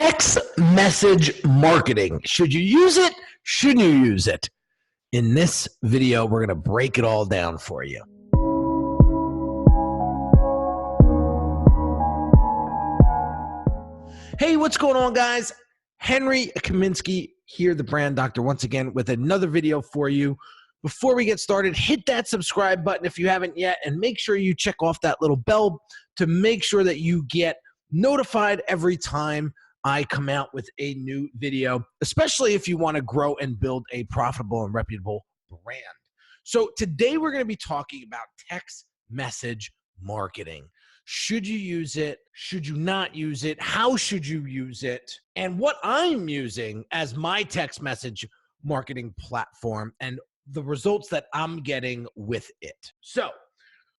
Text message marketing. Should you use it? Shouldn't you use it? In this video, we're going to break it all down for you. Hey, what's going on, guys? Henry Kaminski here, the brand doctor, once again with another video for you. Before we get started, hit that subscribe button if you haven't yet, and make sure you check off that little bell to make sure that you get notified every time I come out with a new video, especially if you want to grow and build a profitable and reputable brand. So today we're going to be talking about text message marketing. Should you use it? Should you not use it? How should you use it? And what I'm using as my text message marketing platform and the results that I'm getting with it. So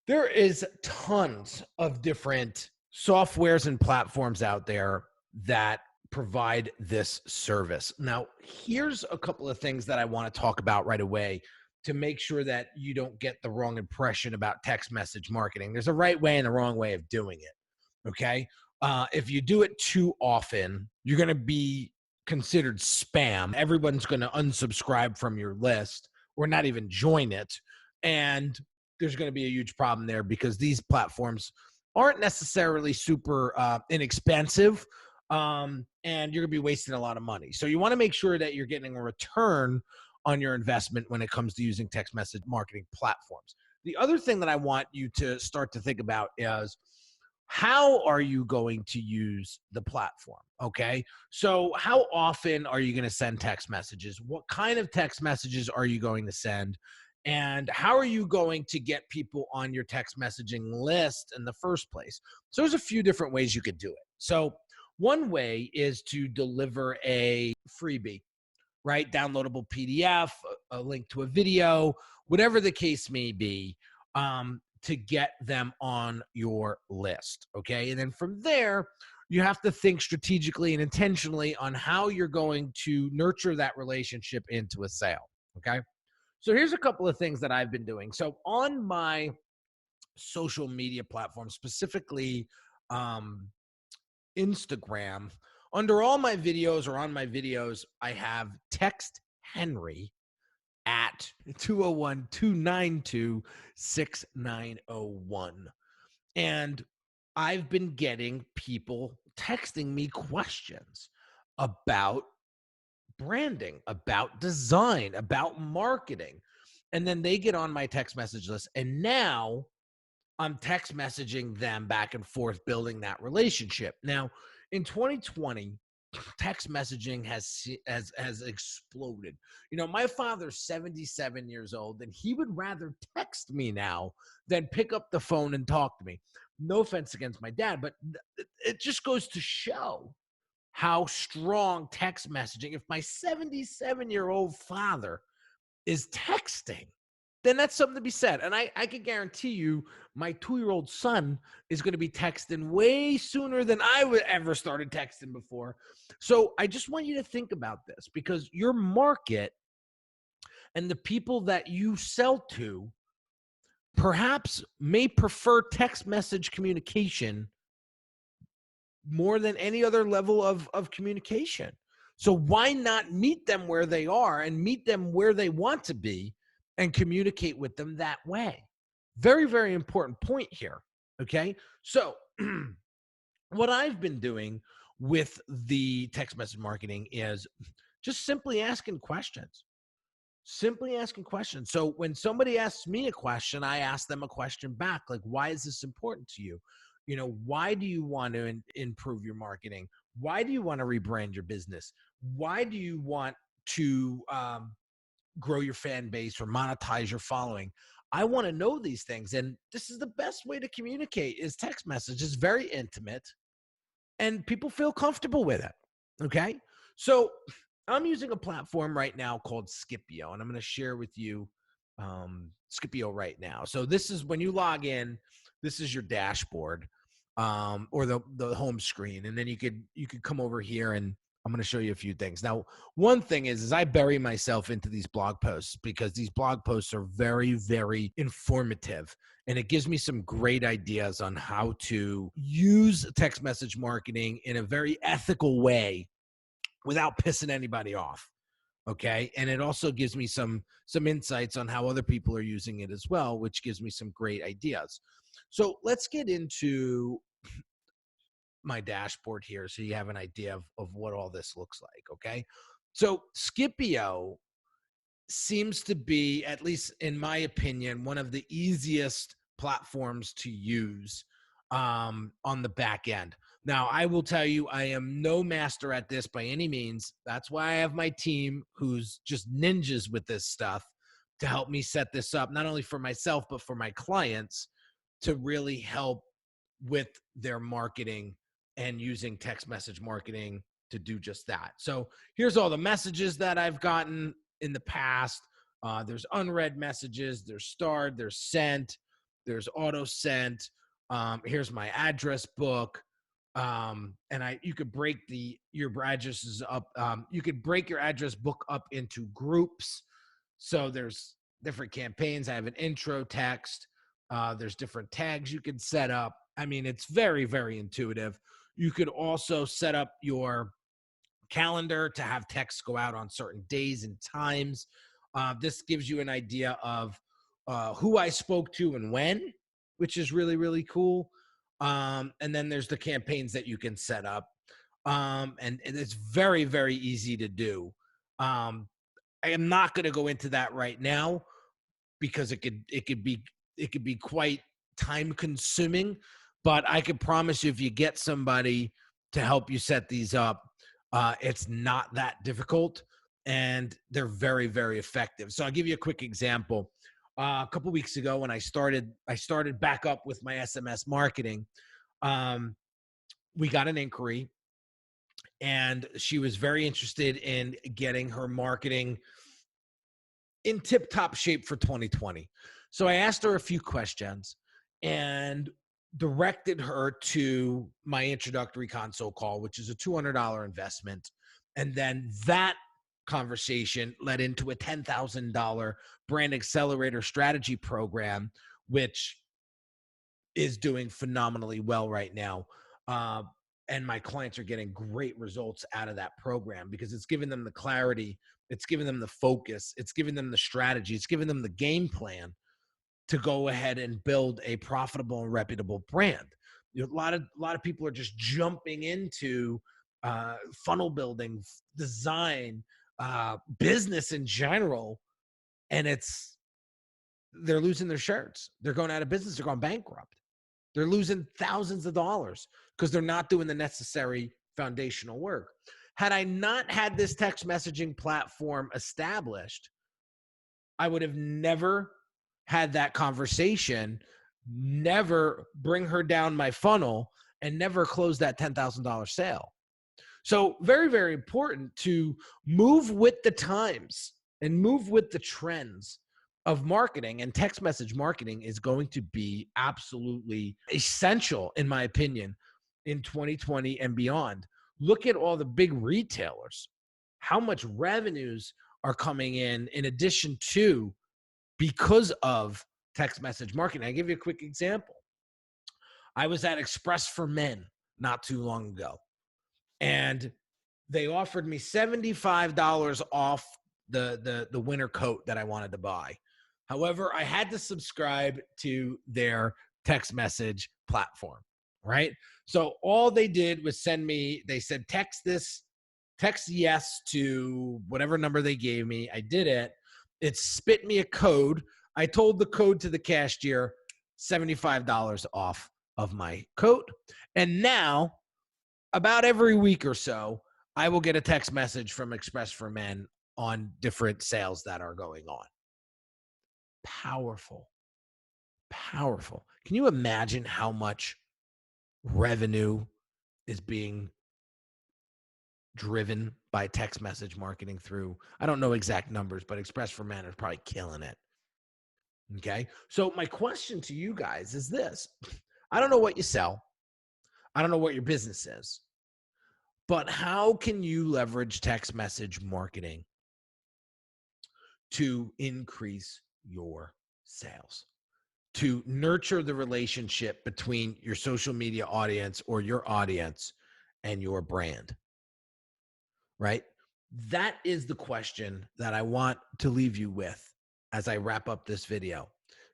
there is tons of different softwares and platforms out there that provide this service. Now, here's a couple of things that I want to talk about right away to make sure that you don't get the wrong impression about text message marketing. There's a right way and a wrong way of doing it, okay? If you do it too often, you're going to be considered spam. Everyone's going to unsubscribe from your list or not even join it, and there's going to be a huge problem there because these platforms aren't necessarily super inexpensive, and you're going to be wasting a lot of money. So you want to make sure that you're getting a return on your investment when it comes to using text message marketing platforms. The other thing that I want you to start to think about is how are you going to use the platform, okay? So how often are you going to send text messages? What kind of text messages are you going to send? And how are you going to get people on your text messaging list in the first place? So there's a few different ways you could do it. So one way is to deliver a freebie, right? Downloadable PDF, a link to a video, whatever the case may be, to get them on your list, okay? And then from there, you have to think strategically and intentionally on how you're going to nurture that relationship into a sale, okay? So here's a couple of things that I've been doing. So on my social media platform, specifically Instagram, under all my videos or on my videos, I have text Henry at 201-292-6901. And I've been getting people texting me questions about branding, about design, about marketing. And then they get on my text message list. And now I'm text messaging them back and forth, building that relationship. Now, in 2020, text messaging has exploded. You know, my father's 77 years old, and he would rather text me now than pick up the phone and talk to me. No offense against my dad, but it just goes to show how strong text messaging. If my 77-year-old father is texting, then that's something to be said. And I can guarantee you my 2-year-old son is going to be texting way sooner than I would ever started texting before. So I just want you to think about this, because your market and the people that you sell to perhaps may prefer text message communication more than any other level of communication. So why not meet them where they are and meet them where they want to be and communicate with them that way? Very, very important point here, okay? So what I've been doing with the text message marketing is just simply asking questions. Simply asking questions. So when somebody asks me a question, I ask them a question back, like, why is this important to you? You know, why do you want to improve your marketing? Why do you want to rebrand your business? Why do you want to grow your fan base or monetize your following? I want to know these things. And this is the best way to communicate is text message. It's very intimate and people feel comfortable with it. Okay. So I'm using a platform right now called Scipio, and I'm going to share with you Scipio right now. So this is when you log in, this is your dashboard or the home screen. And then you could come over here and I'm going to show you a few things. Now, one thing is I bury myself into these blog posts because these blog posts are very, very informative. And it gives me some great ideas on how to use text message marketing in a very ethical way without pissing anybody off. Okay. And it also gives me some insights on how other people are using it as well, which gives me some great ideas. So let's get into my dashboard here so you have an idea of what all this looks like. Okay. So Scipio seems to be, at least in my opinion, one of the easiest platforms to use on the back end. Now, I will tell you, I am no master at this by any means. That's why I have my team who's just ninjas with this stuff to help me set this up, not only for myself, but for my clients to really help with their marketing and using text message marketing to do just that. So here's all the messages that I've gotten in the past. There's unread messages, there's starred, there's sent, there's auto sent. Here's my address book. And you could break your addresses up. You could break your address book up into groups. So there's different campaigns. I have an intro text. There's different tags you can set up. I mean, it's very, very intuitive. You could also set up your calendar to have texts go out on certain days and times. This gives you an idea of who I spoke to and when, which is really, really cool. And then there's the campaigns that you can set up. And it's very, very easy to do. I am not going to go into that right now because it could be quite time consuming, but I can promise you if you get somebody to help you set these up, it's not that difficult and they're very, very effective. So I'll give you a quick example. A couple of weeks ago when I started back up with my SMS marketing, we got an inquiry and she was very interested in getting her marketing in tip-top shape for 2020. So I asked her a few questions and directed her to my introductory console call, which is a $200 investment. And then that conversation led into a $10,000 brand accelerator strategy program, which is doing phenomenally well right now. And my clients are getting great results out of that program because it's giving them the clarity, it's giving them the focus, it's giving them the strategy, it's giving them the game plan to go ahead and build a profitable and reputable brand. You know, a lot of people are just jumping into funnel building, design, business in general, and they're losing their shirts. They're going out of business. They're going bankrupt. They're losing thousands of dollars because they're not doing the necessary foundational work. Had I not had this text messaging platform established, I would have never had that conversation, never bring her down my funnel, and never close that $10,000 sale. So very, very important to move with the times and move with the trends of marketing, and text message marketing is going to be absolutely essential, in my opinion, in 2020 and beyond. Look at all the big retailers, how much revenues are coming in addition to because of text message marketing. I'll give you a quick example. I was at Express for Men not too long ago, and they offered me $75 off the winter coat that I wanted to buy. However, I had to subscribe to their text message platform, right? So all they did was they said, text yes to whatever number they gave me. I did it. It spit me a code. I told the code to the cashier, $75 off of my coat. And now, about every week or so, I will get a text message from Express for Men on different sales that are going on. Powerful. Powerful. Can you imagine how much revenue is being driven by text message marketing through, I don't know exact numbers, but Express for Men is probably killing it. Okay. So my question to you guys is this. I don't know what you sell. I don't know what your business is, But how can you leverage text message marketing to increase your sales, to nurture the relationship between your social media audience or your audience and your brand, right? That is the question that I want to leave you with as I wrap up this video.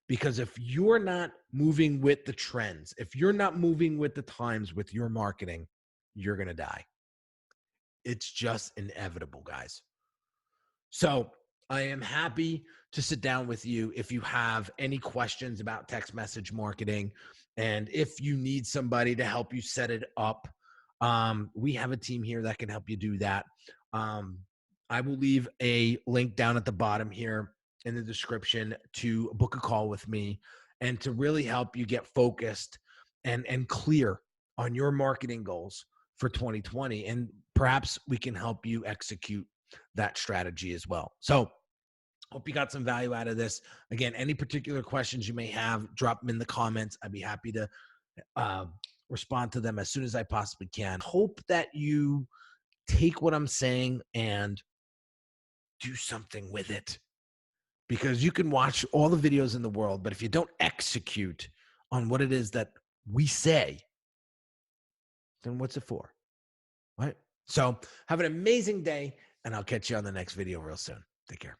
Because if you're not moving with the trends, if you're not moving with the times with your marketing, you're going to die. It's just inevitable, guys. So I am happy to sit down with you if you have any questions about text message marketing, and if you need somebody to help you set it up. We have a team here that can help you do that. I will leave a link down at the bottom here in the description to book a call with me and to really help you get focused and clear on your marketing goals for 2020. And perhaps we can help you execute that strategy as well. So hope you got some value out of this. Again, any particular questions you may have, drop them in the comments. I'd be happy to respond to them as soon as I possibly can. Hope that you take what I'm saying and do something with it, because you can watch all the videos in the world, but if you don't execute on what it is that we say, then what's it for? Right? So have an amazing day, and I'll catch you on the next video real soon. Take care.